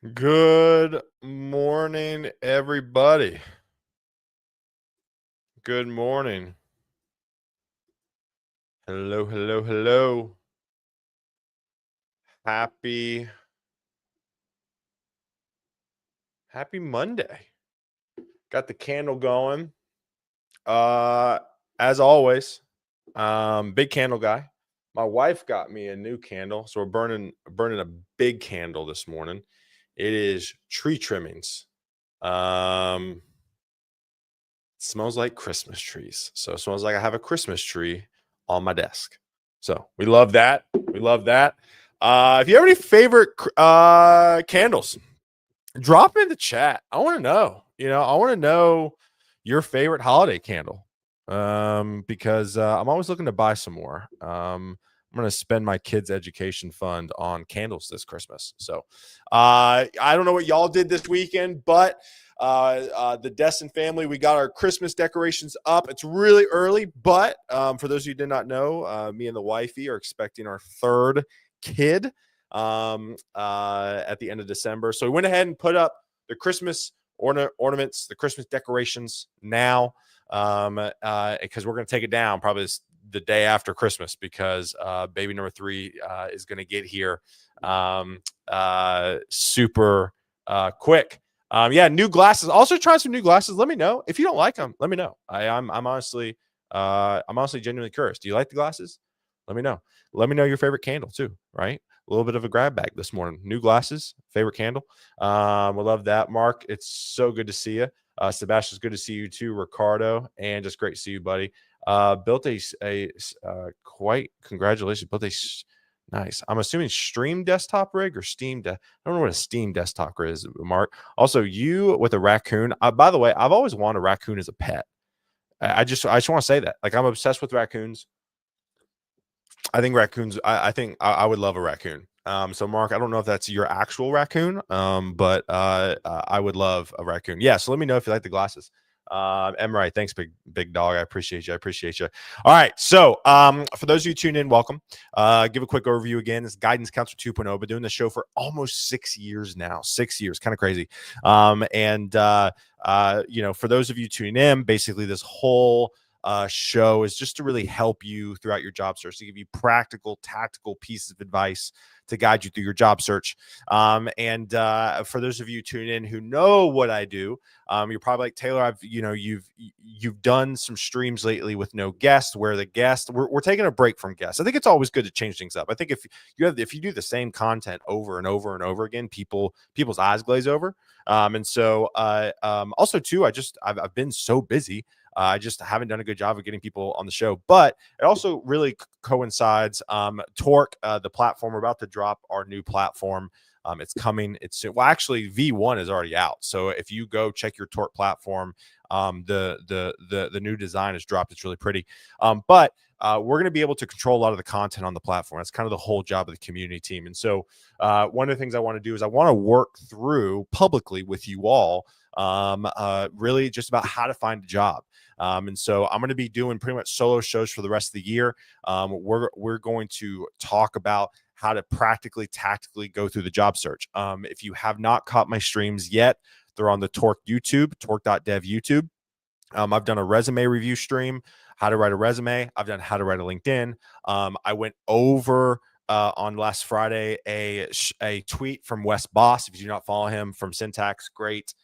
Good morning, everybody. Good morning. Hello, hello, hello. Happy happy Monday. Got the candle going. Uh as always, big candle guy. My wife got me a new candle, so we're burning a big candle this morning. It is tree trimmings. Um Smells like Christmas trees. So it smells like I have a Christmas tree on my desk. So we love that. We love that. If you have any favorite candles, drop in the chat. I want to know. I want to know your favorite holiday candle. Because I'm always looking to buy some more. I'm going to spend my kids' education fund on candles this Christmas. So I don't know what y'all did this weekend, but the Destin family, we got our Christmas decorations up. It's really early, but for those of you who did not know, me and the wifey are expecting our third kid at the end of December. So we went ahead and put up the Christmas ornaments, the Christmas decorations now, because we're going to take it down probably the day after Christmas because baby number 3 is going to get here super quick. Yeah, new glasses. Also try some new glasses. Let me know if you don't like them. Let me know. I'm honestly genuinely curious. Do you like the glasses? Let me know. Let me know your favorite candle too. Right, a little bit of a grab bag this morning. New glasses, favorite candle. We love that, Mark. It's so good to see you. Sebastian's good to see you too. Ricardo, and just great to see you, buddy. Built a quite congratulations. Built a nice. I'm assuming Stream desktop rig or Steam. I don't know what a Steam desktop rig is, Mark. Also, you with a raccoon. By the way, I've always wanted a raccoon as a pet. I just want to say that. Like I'm obsessed with raccoons. I think raccoons. I think I would love a raccoon. So Mark, I don't know if that's your actual raccoon, but I would love a raccoon. Yeah. So let me know if you like the glasses. Emre, thanks, big dog. I appreciate you. I appreciate you. All right. So for those of you tuned in, welcome. Give a quick overview again. This Guidance Counselor 2.0. Been doing the show for almost 6 years now. 6 years, kind of crazy. For those of you tuning in, basically this whole show is just to really help you throughout your job search, to give you practical, tactical pieces of advice to guide you through your job search. For those of you tuning in who know what I do, you're probably like, Taylor, you've done some streams lately with no guest, where the guest we're taking a break from guests. I think it's always good to change things up. I think if you do the same content over and over and over again, people's eyes glaze over. Also too, I've been so busy. I just haven't done a good job of getting people on the show, but it also really coincides. Torque, the platform, we're about to drop our new platform. It's coming. Actually, V1 is already out. So if you go check your Torque platform, the new design is dropped. It's really pretty. But we're going to be able to control a lot of the content on the platform. That's kind of the whole job of the community team. And so one of the things I want to do is I want to work through publicly with you all really just about how to find a job. And so I'm going to be doing pretty much solo shows for the rest of the year. We're going to talk about how to practically, tactically go through the job search. If you have not caught my streams yet, they're on the Torque YouTube, torque.dev YouTube. I've done a resume review stream, how to write a resume. I've done how to write a LinkedIn. I went over on last Friday a tweet from Wes Boss. If you do not follow him, from Syntax, great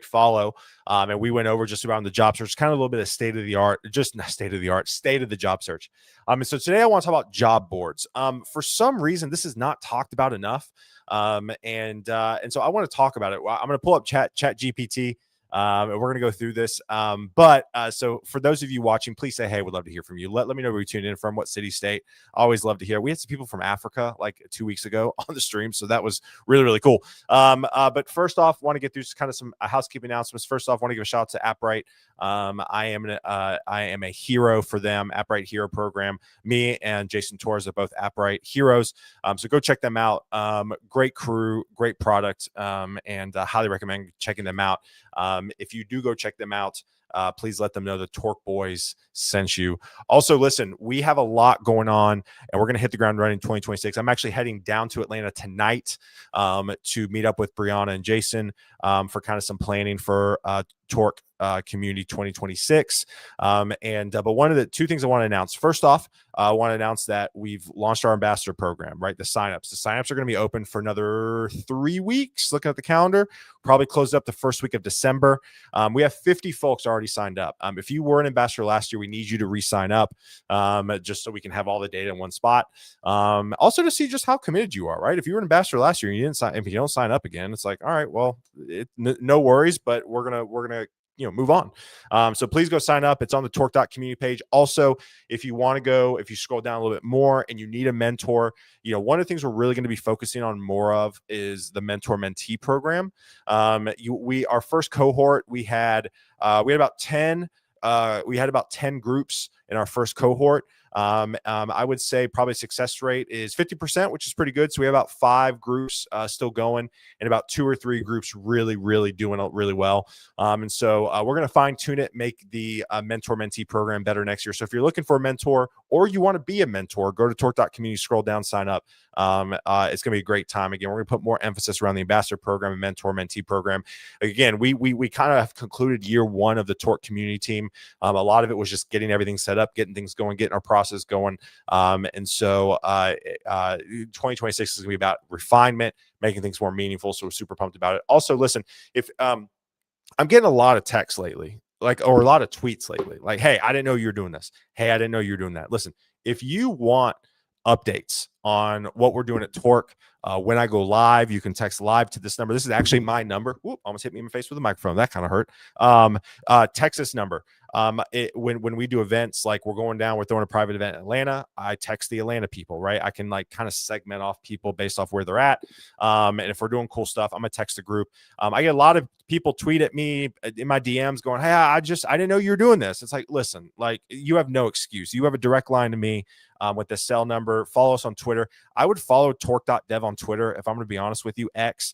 follow. And we went over just around the job search, kind of a little bit of state of the job search. And so today I want to talk about job boards. For some reason, this is not talked about enough. And so I want to talk about it. I'm going to pull up Chat GPT. And we're going to go through this. So for those of you watching, please say, hey, we'd love to hear from you. Let me know where you tuned in from, what city, state. I always love to hear. We had some people from Africa like 2 weeks ago on the stream. So that was really, really cool. But first off, want to get through kind of some housekeeping announcements. First off, want to give a shout out to AppRight. I am a hero for them, AppRight Hero Program. Me and Jason Torres are both AppRight heroes. So go check them out. Great crew, great product, and highly recommend checking them out. If you do go check them out, please let them know the Torque Boys sent you. Also, listen, we have a lot going on, and we're going to hit the ground running in 2026. I'm actually heading down to Atlanta tonight to meet up with Brianna and Jason for kind of some planning for Torque Community 2026. But one of the two things I want to announce, first off, I want to announce that we've launched our ambassador program, right? The signups are going to be open for another 3 weeks. Looking at the calendar, probably closed up the first week of December. We have 50 folks already signed up. If you were an ambassador last year, we need you to re-sign up just so we can have all the data in one spot. Also to see just how committed you are, right? If you were an ambassador last year and you didn't sign, if you don't sign up again, it's like, all right, well, no worries, but we're gonna move on. So please go sign up. It's on the Torque.community page. Also, if you want to go, if you scroll down a little bit more and you need a mentor, one of the things we're really going to be focusing on more of is the mentor mentee program. Our first cohort, we had about 10 groups in our first cohort. I would say probably success rate is 50%, which is pretty good. So we have about 5 groups still going, and about 2 or 3 groups really doing really well. So we're going to fine tune it, make the mentor mentee program better next year. So if you're looking for a mentor or you want to be a mentor, go to Torque.community, scroll down, sign up. It's going to be a great time. Again, we're going to put more emphasis around the ambassador program and mentor mentee program. Again, we kind of have concluded year 1 of the Torque community team. A lot of it was just getting everything set up, getting things going, getting our process going. So 2026 is going to be about refinement, making things more meaningful. So we're super pumped about it. Also, listen, if I'm getting a lot of texts lately, or a lot of tweets lately, like, hey, I didn't know you were doing this. Hey, I didn't know you were doing that. Listen, if you want updates on what we're doing at Torque, when I go live, you can text live to this number. This is actually my number. Whoop, almost hit me in the face with a microphone. That kind of hurt. Text this number. When we do events, like we're throwing a private event in Atlanta, I text the Atlanta people, right? I can kind of segment off people based off where they're at. And if we're doing cool stuff, I'm gonna text the group. I get a lot of people tweet at me in my DMs going, hey, I didn't know you were doing this. It's like, listen, you have no excuse. You have a direct line to me with the cell number. Follow us on Twitter. I would follow Torque.dev on Twitter, if I'm going to be honest with you. X.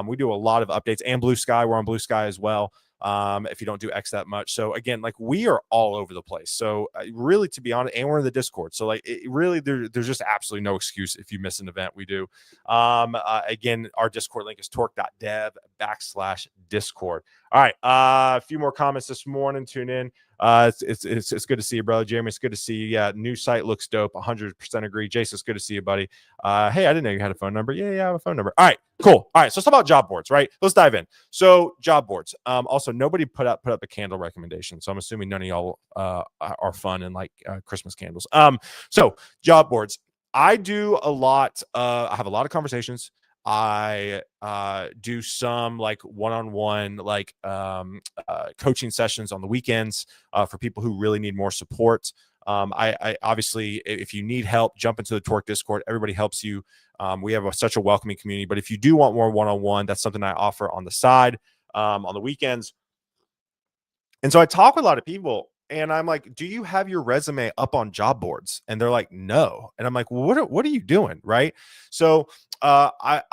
We do a lot of updates, and Blue Sky. We're on Blue Sky as well. If you don't do X that much. So again, we are all over the place. So really, to be honest, and we're in the Discord. So there's just absolutely no excuse if you miss an event we do. Again, our Discord link is torque.dev/Discord. All right. A few more comments this morning. Tune in. It's good to see you, brother. Jeremy, it's good to see you. Yeah, new site looks dope. 100% agree. Jason, it's good to see you, buddy. Hey, I didn't know you had a phone number. Yeah, I have a phone number. All right, cool. All right, so let's talk about job boards, right? Let's dive in. So job boards. Also, nobody put up a candle recommendation, so I'm assuming none of y'all are fun and like Christmas candles. So job boards. I do a lot. I have a lot of conversations. I do some one-on-one coaching sessions on the weekends for people who really need more support. I obviously, if you need help, jump into the Torque Discord. Everybody helps you. We have such a welcoming community. But if you do want more one-on-one, that's something I offer on the side on the weekends. And so I talk with a lot of people. And I'm like, do you have your resume up on job boards? And they're like, no. And I'm like, well, what are you doing? Right. So I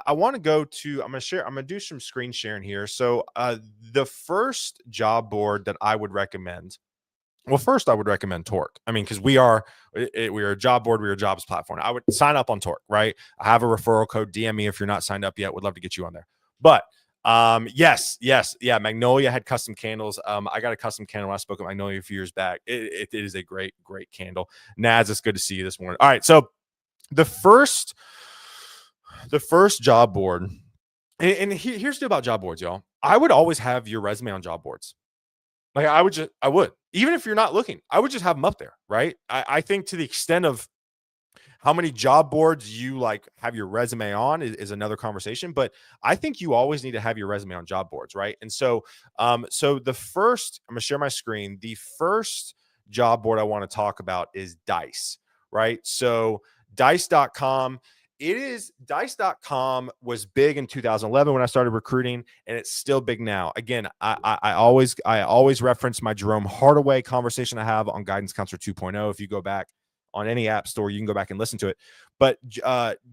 want to go to, I'm going to do some screen sharing here. So the first job board that I would recommend, well, first I would recommend Torque. I mean, because we are a job board, we are a jobs platform. I would sign up on Torque, right? I have a referral code. DM me if you're not signed up yet. Would love to get you on there. But yes. Yeah. Magnolia had custom candles. I got a custom candle when I spoke at Magnolia a few years back. It is a great candle. Naz, it's good to see you this morning. All right. So the first job board, and here's the deal about job boards, y'all. I would always have your resume on job boards. I would, even if you're not looking, I would just have them up there. Right. I think to the extent of how many job boards you have your resume on is another conversation, but I think you always need to have your resume on job boards, right? And so, the first, I'm gonna share my screen. The first job board I want to talk about is Dice, right? So Dice.com. Dice.com was big in 2011 when I started recruiting, and it's still big now. Again, I always reference my Jerome Hardaway conversation I have on Guidance Counselor 2.0. If you go back on any app store, you can go back and listen to it. But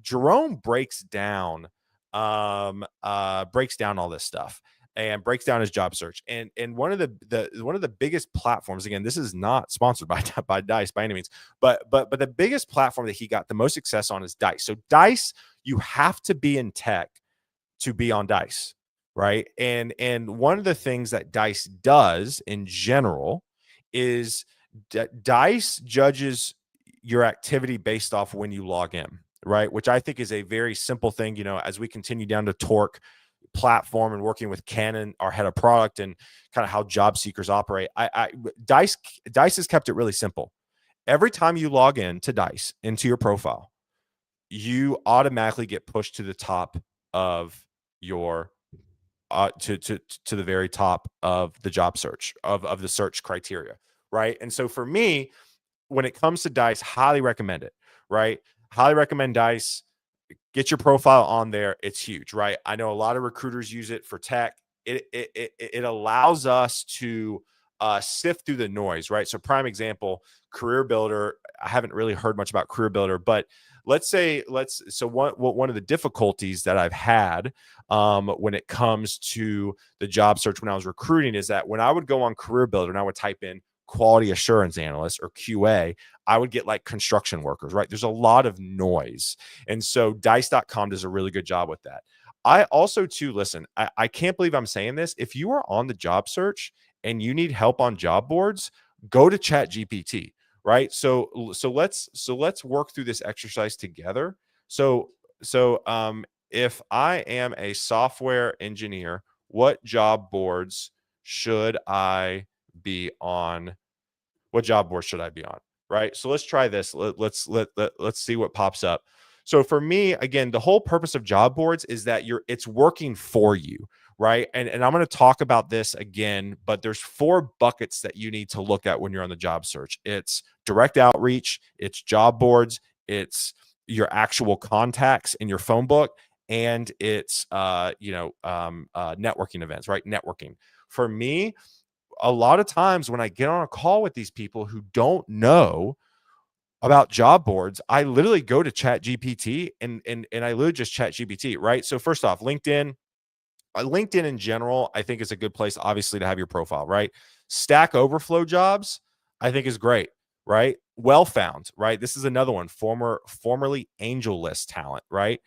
Jerome breaks down all this stuff. and breaks down his job search. And one of the biggest platforms, again, this is not sponsored by by Dice by any means, but the biggest platform that he got the most success on is Dice. So Dice, you have to be in tech to be on Dice, right? And one of the things that Dice does in general is Dice judges your activity based off when you log in, right? Which I think is a very simple thing. You know, as we continue down to Torque platform and working with Canon, our head of product, and kind of how job seekers operate, Dice has kept it really simple. Every time you log in to Dice into your profile, you automatically get pushed to the top of your to the very top of the job search of the search criteria, right? And so for me, when it comes to Dice, highly recommend it, right? Highly recommend Dice. Get your profile on there. It's huge, right? I know a lot of recruiters use it for tech. It allows us to sift through the noise, right? So prime example, Career Builder. I haven't really heard much about Career Builder, but so one of the difficulties that I've had when it comes to the job search when I was recruiting is that when I would go on Career Builder and I would type in quality assurance analyst or QA, I would get like construction workers, right? There's a lot of noise. And so dice.com does a really good job with that. I also too, listen, I can't believe I'm saying this. If you are on the job search and you need help on job boards, go to ChatGPT, right? So let's work through this exercise together. So if I am a software engineer, what job boards should I be on? What job board should I be on? Right. So let's try this. Let's see what pops up. So for me, again, the whole purpose of job boards is that it's working for you, right? And I'm going to talk about this again, but there's 4 buckets that you need to look at when you're on the job search. It's direct outreach, it's job boards, it's your actual contacts in your phone book, and it's networking events, right? Networking. For me, a lot of times when I get on a call with these people who don't know about job boards, I literally go to Chat GPT and I literally just Chat GPT, right? So first off, LinkedIn in general, I think is a good place, obviously, to have your profile, right? Stack Overflow jobs, I think is great, right? Well Found, right? This is another one, formerly AngelList talent, right?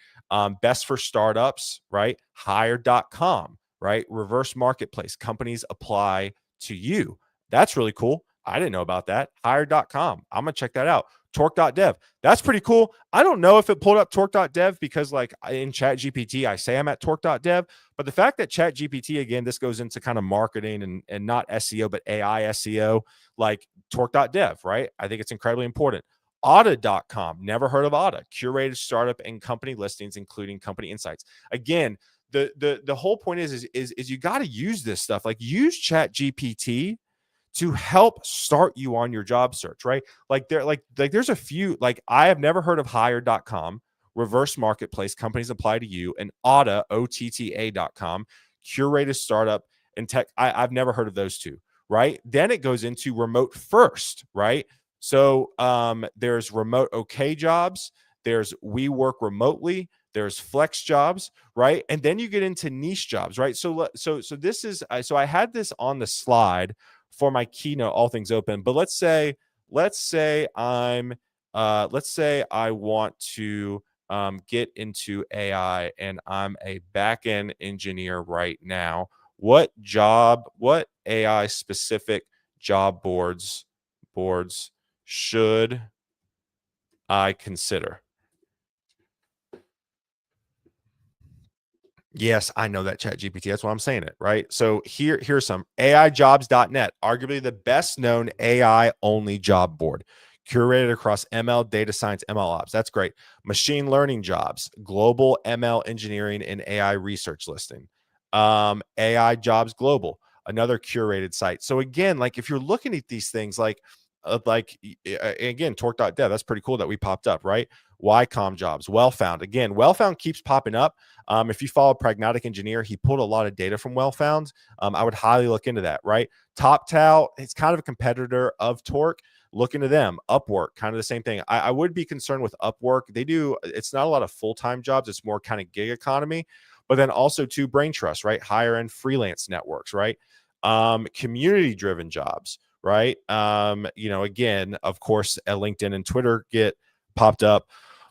Best for startups, right? Hired.com, right? Reverse marketplace, companies apply to you. That's really cool. I didn't know about that. Hired.com. I'm going to check that out. Torque.dev. That's pretty cool. I don't know if it pulled up Torque.dev because, like, in Chat GPT, I say I'm at Torque.dev. But the fact that Chat GPT, again, this goes into kind of marketing and not SEO, but AI SEO, like Torque.dev, right? I think it's incredibly important. Auta.com. Never heard of Auta. Curated startup and company listings, including company insights. Again, the whole point is you got to use this stuff. Like, use Chat GPT to help start you on your job search, right? Like there's a few, like, I have never heard of Hired.com, reverse marketplace, companies apply to you, and OTTA.com, curated startup and tech. I've never heard of those two, right? Then it goes into remote first, right? So there's remote okay jobs, there's we work remotely, there's flex jobs, right? And then you get into niche jobs, right? So this is so I had this on the slide for my keynote, All Things Open. But let's say I want to get into AI and I'm a back-end engineer right now. What AI specific job boards should I consider? Yes, I know that Chat GPT. That's why I'm saying it, right? So here's some AIjobs.net, arguably the best known AI only job board, curated across ML, data science, ML ops. That's great. Machine learning jobs, global ML engineering and AI research listing. AI Jobs Global, another curated site. So again, like, if you're looking at these things, again, Torque.dev, that's pretty cool that we popped up, right? YCOM jobs, Well Found. Again, Well Found keeps popping up. If you follow Pragmatic Engineer, he pulled a lot of data from Well Found. I would highly look into that, right? TopTal, it's kind of a competitor of Torque. Look into them. Upwork, kind of the same thing. I would be concerned with Upwork. It's not a lot of full-time jobs. It's more kind of gig economy. but then also to Brain Trust, right? Higher end freelance networks, right? Community driven jobs, right? Again, of course, LinkedIn and Twitter get popped up.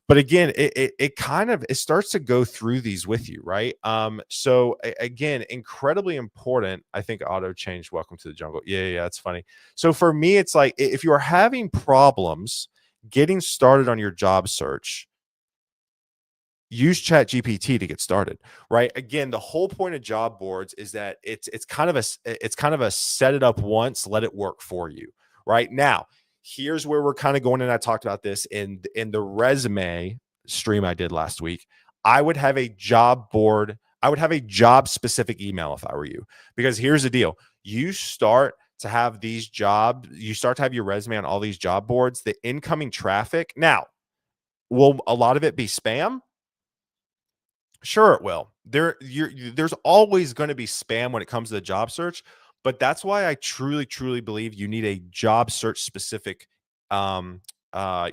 But again, it kind of it starts to go through these with you, right? Again, incredibly important. I think auto change. Welcome to the jungle. Yeah, that's funny. So for me, it's like if you are having problems getting started on your job search, use chat gpt to get started, right? Again, the whole point of job boards is that it's kind of a set it up once, let it work for you. Right now, here's where we're kind of going, and I talked about this in the resume stream I did last week. I would have a job board, I would have a job specific email if I were you, because here's the deal. You start to have these jobs, you start to have your resume on all these job boards, the incoming traffic. Now, will a lot of it be spam? Sure, it will. There's always going to be spam when it comes to the job search, but that's why I truly, truly believe you need a job search specific, you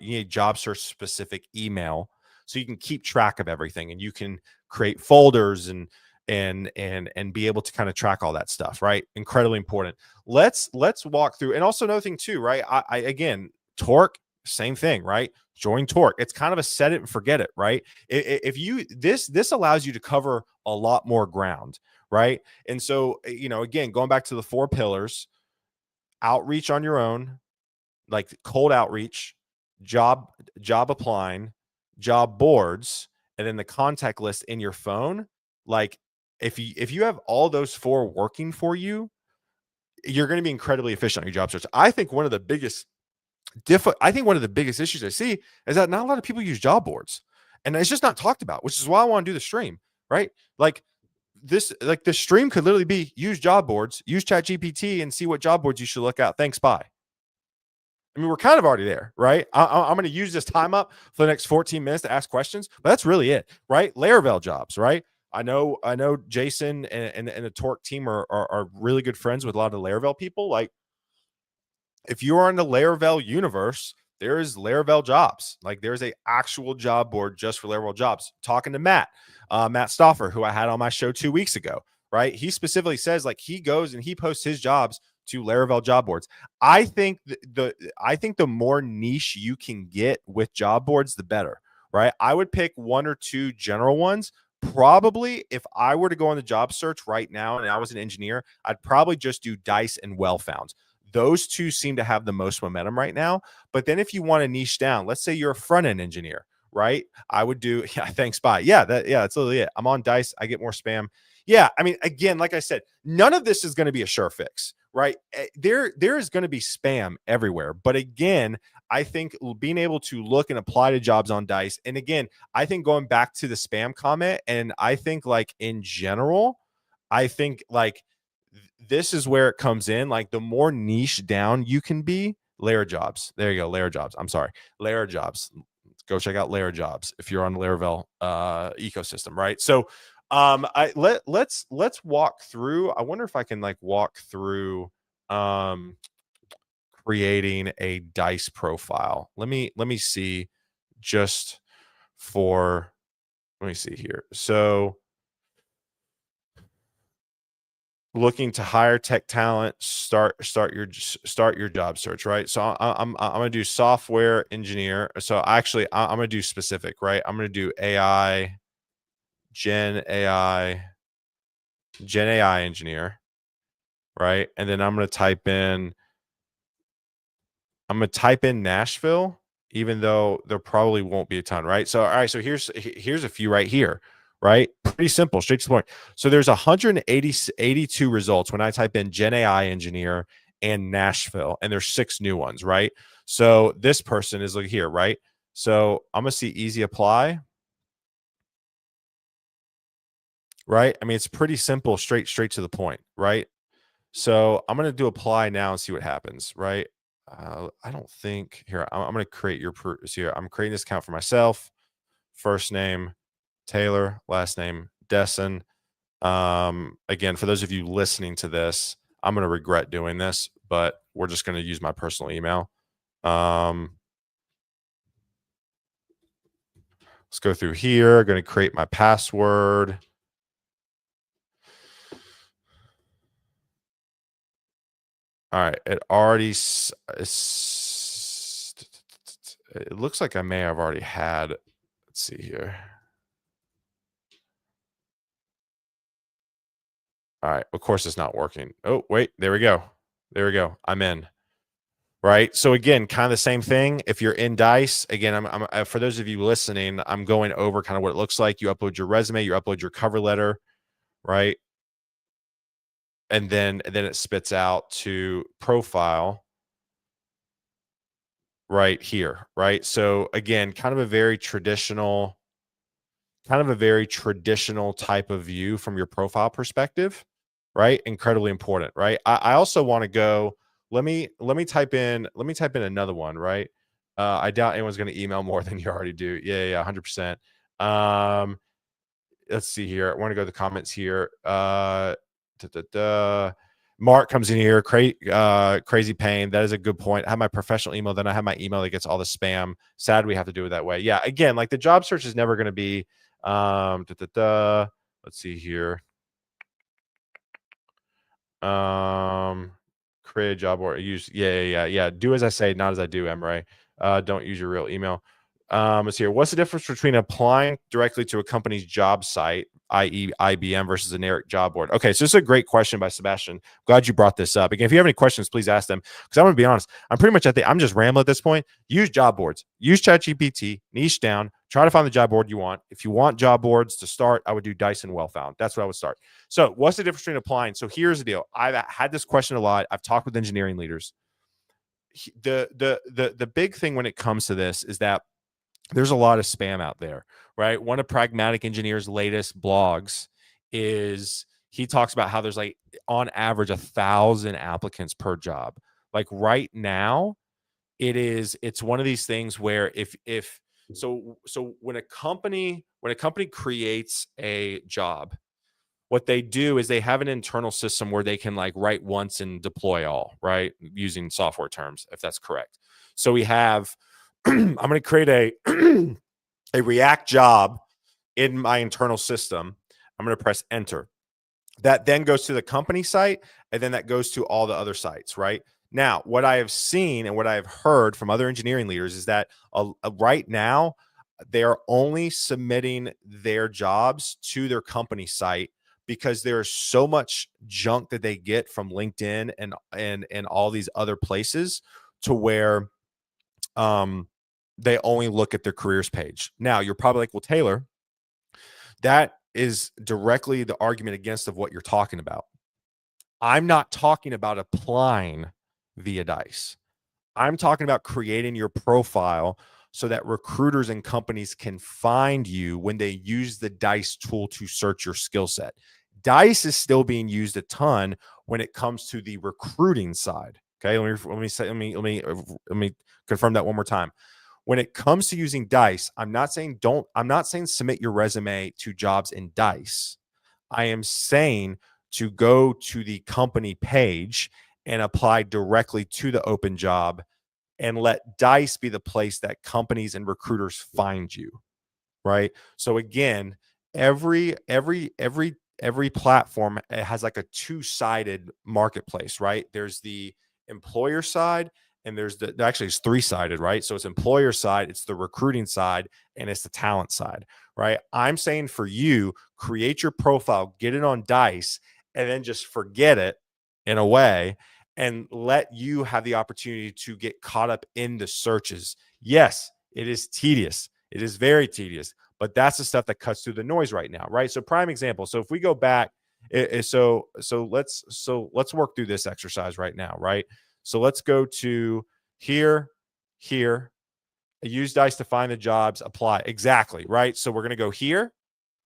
need a job search specific email so you can keep track of everything and you can create folders and be able to kind of track all that stuff. Right, incredibly important. Let's walk through, and also another thing too. Right, I again, Torque, same thing. Right, join Torque. It's kind of a set it and forget it, right? If you this allows you to cover a lot more ground, right? And so, again, going back to the 4 pillars: outreach on your own, like cold outreach, job job applying, job boards, and then the contact list in your phone. Like if you have all those 4 working for you, you're going to be incredibly efficient on your job search. I think one of the biggest issues I see is that not a lot of people use job boards, and it's just not talked about, which is why I want to do the stream, right? Like the stream could literally be use job boards, use chat GPT and see what job boards you should look at. Thanks. Bye. I mean, we're kind of already there, right? I'm going to use this time up for the next 14 minutes to ask questions, but that's really it, right? Laravel jobs, right? I know Jason and the Torque team are really good friends with a lot of Laravel people. Like, if you are in the Laravel universe, there is Laravel jobs. Like, there's a actual job board just for Laravel jobs. Talking to Matt Stoffer, who I had on my show 2 weeks ago, right? He specifically says, like, he goes and he posts his jobs to Laravel job boards. I think the more niche you can get with job boards, the better, right? I would pick 1 or 2 general ones. Probably, if I were to go on the job search right now and I was an engineer, I'd probably just do Dice and Wellfound. Those 2 seem to have the most momentum right now. But then if you want to niche down, let's say you're a front end engineer, right? I would do, yeah, thanks, bye. That's literally it. I'm on Dice. I get more spam. Yeah. I mean, again, like I said, none of this is going to be a sure fix, right? There is going to be spam everywhere. But again, I think being able to look and apply to jobs on Dice. And again, I think going back to the spam comment, and I think like in general, I think like this is where it comes in. Like, the more niche down you can be, Layer Jobs. There you go, Layer Jobs. I'm sorry, Layer Jobs. Go check out Layer Jobs if you're on the Laravel ecosystem, right? So, let's walk through. I wonder if I can like walk through creating a Dice profile. Let me see, just for let me see here. So, looking to hire tech talent, start your job search, right? So I'm gonna do software engineer. So actually, I'm gonna do specific, right? I'm gonna do AI, Gen AI, Gen AI engineer, right? And then I'm gonna type in Nashville, even though there probably won't be a ton, right? So, all right, so here's a few right here, right? Pretty simple, straight to the point. So there's 182 results when I type in Gen AI engineer and Nashville, and there's 6 new ones, right? So this person is like here, right? So I'm gonna see easy apply, right? I mean, it's pretty simple, straight to the point, right? So I'm gonna do apply now and see what happens, right? I don't think here. I'm gonna create your so here. I'm creating this account for myself. First name Taylor, last name Dessen. Again, for those of you listening to this, I'm gonna regret doing this, but we're just gonna use my personal email. Let's go through here. Going to create my password. 'Cause I'm gonna do this. I'm gonna do this. I'm gonna do. I'm gonna do software engineer. So actually, I'm gonna do specific, right? I'm gonna create this account for myself. First name Taylor, last name Dessen. Again, for those of you listening to this, I'm gonna regret doing this, but we're just gonna use my personal email. Let's go through here. Going to create my password. All right. It already, it looks like I may have already had, let's see here. All right. Of course, it's not working. Oh, wait. There we go. There we go. I'm in. Right. So again, kind of the same thing. If you're in Dice, again, for those of you listening, I'm going over kind of what it looks like. You upload your resume, you upload your cover letter, right? And then it spits out to profile right here, right? So again, kind of a very traditional type of view from your profile perspective, right? Incredibly important, right? I also want to go, let me type in another one, right? I doubt anyone's going to email more than you already do. Yeah, 100%. Let's see here. I want to go to the comments here. Mark comes in here. Crazy pain. That is a good point. I have my professional email, then I have my email that gets all the spam. Sad we have to do it that way. Yeah, again, like the job search is never going to be let's see here. Create a job or use yeah. Do as I say, not as I do, Emre. Don't use your real email. Let's see here. What's the difference between applying directly to a company's job site, i.e. IBM, versus a generic job board? Okay, so this is a great question by Sebastian. Glad you brought this up. Again, if you have any questions, please ask them. Because I'm going to be honest, I'm pretty much I'm just rambling at this point. Use job boards. Use ChatGPT. Niche down. Try to find the job board you want. If you want job boards to start, I would do Dyson Wellfound. That's what I would start. So what's the difference between applying? So here's the deal. I've had this question a lot. I've talked with engineering leaders. The big thing when it comes to this is that there's a lot of spam out there, right? One of Pragmatic Engineer's latest blogs is he talks about how there's like on average 1,000 applicants per job. Like right now, it's one of these things where so when a company creates a job, what they do is they have an internal system where they can like write once and deploy all, right? Using software terms, if that's correct. So we have I'm going to create a React job in my internal system. I'm going to press enter. That then goes to the company site, and then that goes to all the other sites, right? Now, what I have seen and what I have heard from other engineering leaders is that right now they are only submitting their jobs to their company site because there's so much junk that they get from LinkedIn and all these other places to where they only look at their careers page. Now, you're probably like, well, Taylor, that is directly the argument against of what you're talking about. I'm not talking about applying via Dice. I'm talking about creating your profile so that recruiters and companies can find you when they use the Dice tool to search your skill set. Dice is still being used a ton when it comes to the recruiting side. Okay, let me confirm that one more time. When it comes to using Dice, I'm not saying submit your resume to jobs in Dice. I am saying to go to the company page and apply directly to the open job and let Dice be the place that companies and recruiters find you, right? So again, every platform has like a two-sided marketplace, right? There's the employer side and there's actually it's three-sided, right? So it's employer side, it's the recruiting side, and it's the talent side, right? I'm saying for you, create your profile, get it on Dice, and then just forget it in a way and let you have the opportunity to get caught up in the searches. Yes, it is tedious. It is very tedious, but that's the stuff that cuts through the noise right now, right? So prime example. So if we go back, so let's work through this exercise right now, right? So let's go to here, use Dice to find the jobs, apply. Exactly, right? So we're going to go here,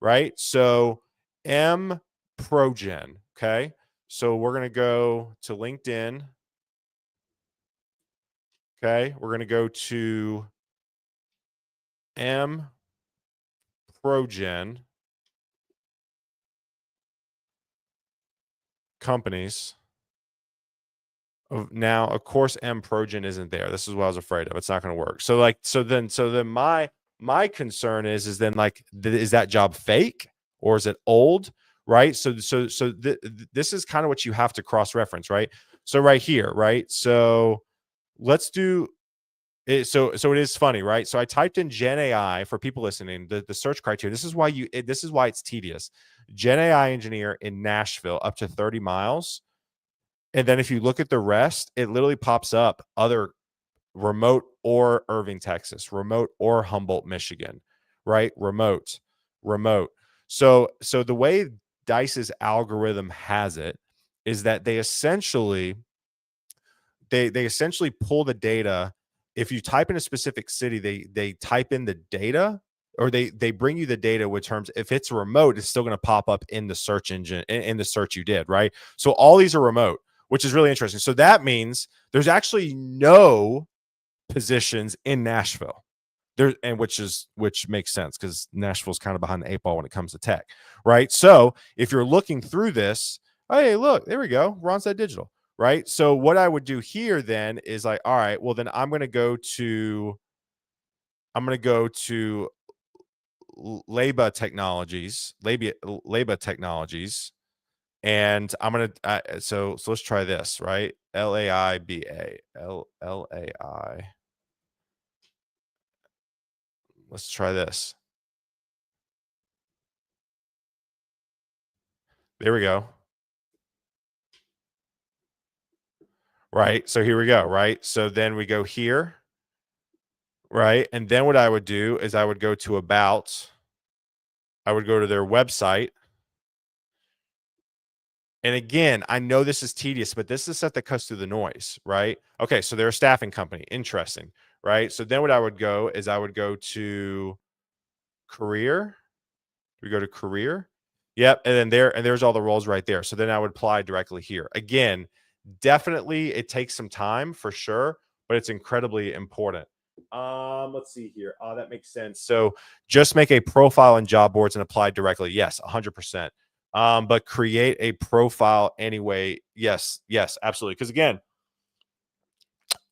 right? So mProgen, okay? So we're going to go to LinkedIn. Okay, we're going to go to mProgen companies. Now, of course, mProgen isn't there. This is what I was afraid of. It's not going to work. So then my concern is then like, is that job fake or is it old? Right. So this is kind of what you have to cross reference, right? So right here, right? So let's do it. So it is funny, right? So I typed in Gen AI for people listening, the search criteria. This is why this is why it's tedious. Gen AI engineer in Nashville up to 30 miles. And then if you look at the rest, it literally pops up other remote or Irving, Texas, remote or Humboldt, Michigan, right? Remote. So the way Dice's algorithm has it is that they essentially pull the data. If you type in a specific city, they type in the data, or they bring you the data with terms. If it's remote, it's still going to pop up in the search engine, in the search you did, right? So all these are remote, which is really interesting. So that means there's actually no positions in Nashville. There, and which makes sense because Nashville's kind of behind the eight ball when it comes to tech, right? So if you're looking through this, hey, look, there we go, Randstad Digital, right? So what I would do here then is like, all right, well then I'm going to go to Laba Technologies, Laba Technologies, and I'm gonna so let's try this, right? LAIBA, LAI. Let's try this. There we go. Right. So here we go. Right. So then we go here. Right. And then what I would do is I would go to about, I would go to their website. And again, I know this is tedious, but this is stuff that cuts through the noise. Right. Okay. So they're a staffing company. Interesting. Right. So then what I would go is I would go to career. We go to career. Yep. And there's all the roles right there. So then I would apply directly here. Again, definitely it takes some time for sure, but it's incredibly important. Let's see here. That makes sense. So just make a profile in job boards and apply directly. Yes, 100%. But create a profile anyway. Yes, absolutely. Because again,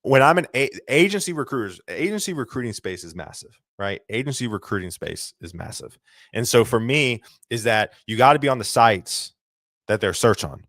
when I'm an agency recruiting space is massive, right? Agency recruiting space is massive. And so for me is that you got to be on the sites that they're search on,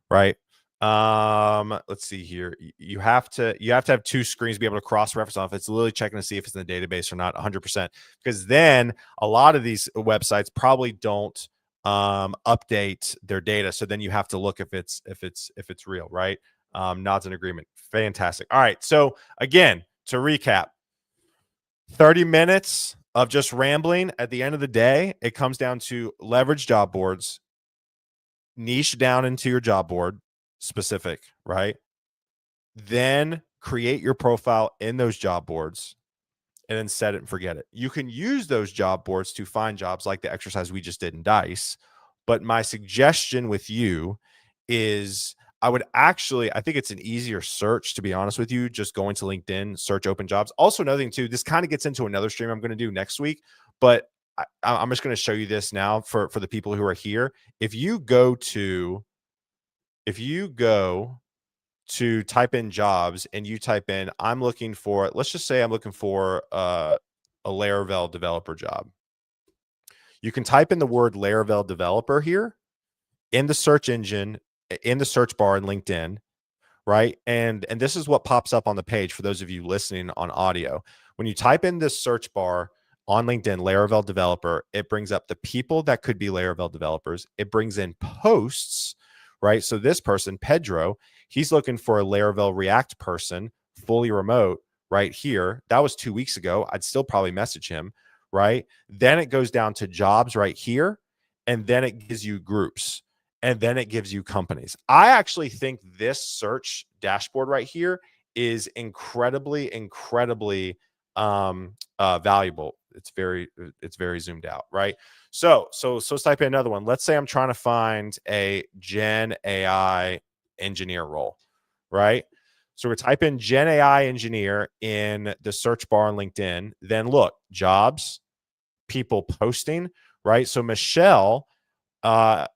right? Let's see here. You have to have two screens to be able to cross-reference off. It's literally checking to see if it's in the database or not 100%. Because then a lot of these websites probably don't update their data. So then you have to look if it's real, right? Nods in agreement. Fantastic. All right. So again, to recap, 30 minutes of just rambling. At the end of the day, it comes down to leverage job boards, niche down into your job board specific, right? Then create your profile in those job boards and then set it and forget it. You can use those job boards to find jobs like the exercise we just did in Dice. But my suggestion with you is I think it's an easier search, to be honest with you, just going to LinkedIn, search open jobs. Also, another thing too, this kind of gets into another stream I'm going to do next week, but I'm just going to show you this now for the people who are here. If you go to type in jobs and you type in, let's just say I'm looking for a Laravel developer job. You can type in the word Laravel developer here in the search engine, in the search bar in LinkedIn, right? And this is what pops up on the page for those of you listening on audio. When you type in this search bar on LinkedIn, Laravel developer, it brings up the people that could be Laravel developers. It brings in posts, right? So this person, Pedro, he's looking for a Laravel React person, fully remote, right here. That was 2 weeks ago. I'd still probably message him, right? Then it goes down to jobs right here, and then it gives you groups, and then it gives you companies. I actually think this search dashboard right here is incredibly valuable. It's very zoomed out, right? So let's type in another one. Let's say I'm trying to find a Gen AI engineer role, right? So we type in Gen AI engineer in the search bar on LinkedIn. Then look, jobs, people posting, right? So Michelle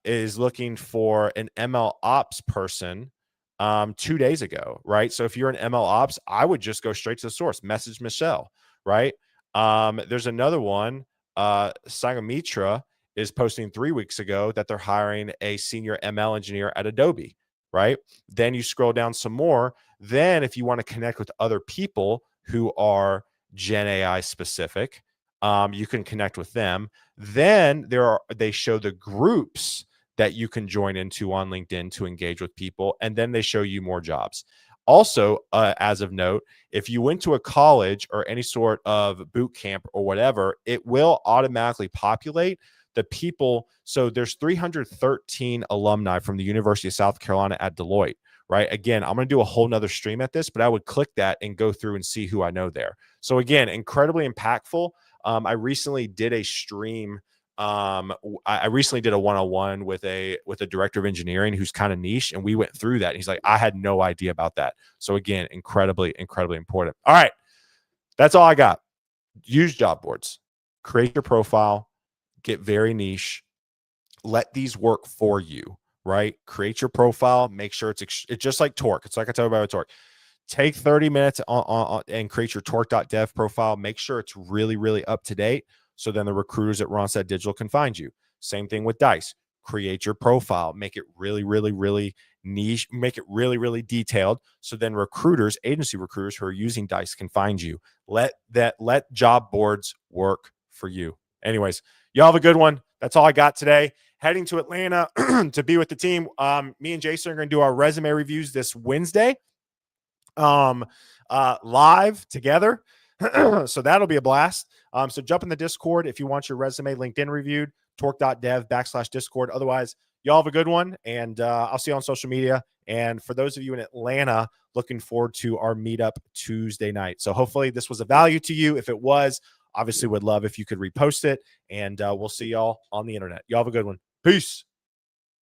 is looking for an ML ops person 2 days ago, right? So if you're an ML ops, I would just go straight to the source, message Michelle, right? There's another one. Sangamitra is posting 3 weeks ago that they're hiring a senior ML engineer at Adobe. right? Then you scroll down some more. Then if you want to connect with other people who are Gen AI specific, you can connect with them. Then they show the groups that you can join into on LinkedIn to engage with people, and then they show you more jobs. Also, as of note, if you went to a college or any sort of boot camp or whatever, it will automatically populate the people. So there's 313 alumni from the University of South Carolina at Deloitte, right? Again, I'm going to do a whole nother stream at this, but I would click that and go through and see who I know there. So again, incredibly impactful. I recently did a stream. I recently did a one-on-one with a director of engineering who's kind of niche, and we went through that. And he's like, I had no idea about that. So again, incredibly important. All right, that's all I got. Use job boards, create your profile, get very niche, let these work for you, right? Create your profile, make sure it's just like Torque. It's like I told you about Torque. Take 30 minutes and create your torque.dev profile. Make sure it's really, really up to date. So then the recruiters at Randstad Digital can find you. Same thing with Dice. Create your profile. Make it really, really, really niche. Make it really, really detailed. So then recruiters, agency recruiters who are using Dice can find you. Let job boards work for you. Anyways, y'all have a good one. That's all I got today. Heading to Atlanta to be with the team. Me and Jason are going to do our resume reviews this Wednesday. Live together. So that'll be a blast. So jump in the Discord if you want your resume LinkedIn reviewed, torque.dev/Discord. Otherwise, y'all have a good one, and I'll see you on social media. And for those of you in Atlanta, looking forward to our meetup Tuesday night. So hopefully this was a value to you. If it was, obviously would love if you could repost it, and we'll see y'all on the internet. Y'all have a good one. Peace.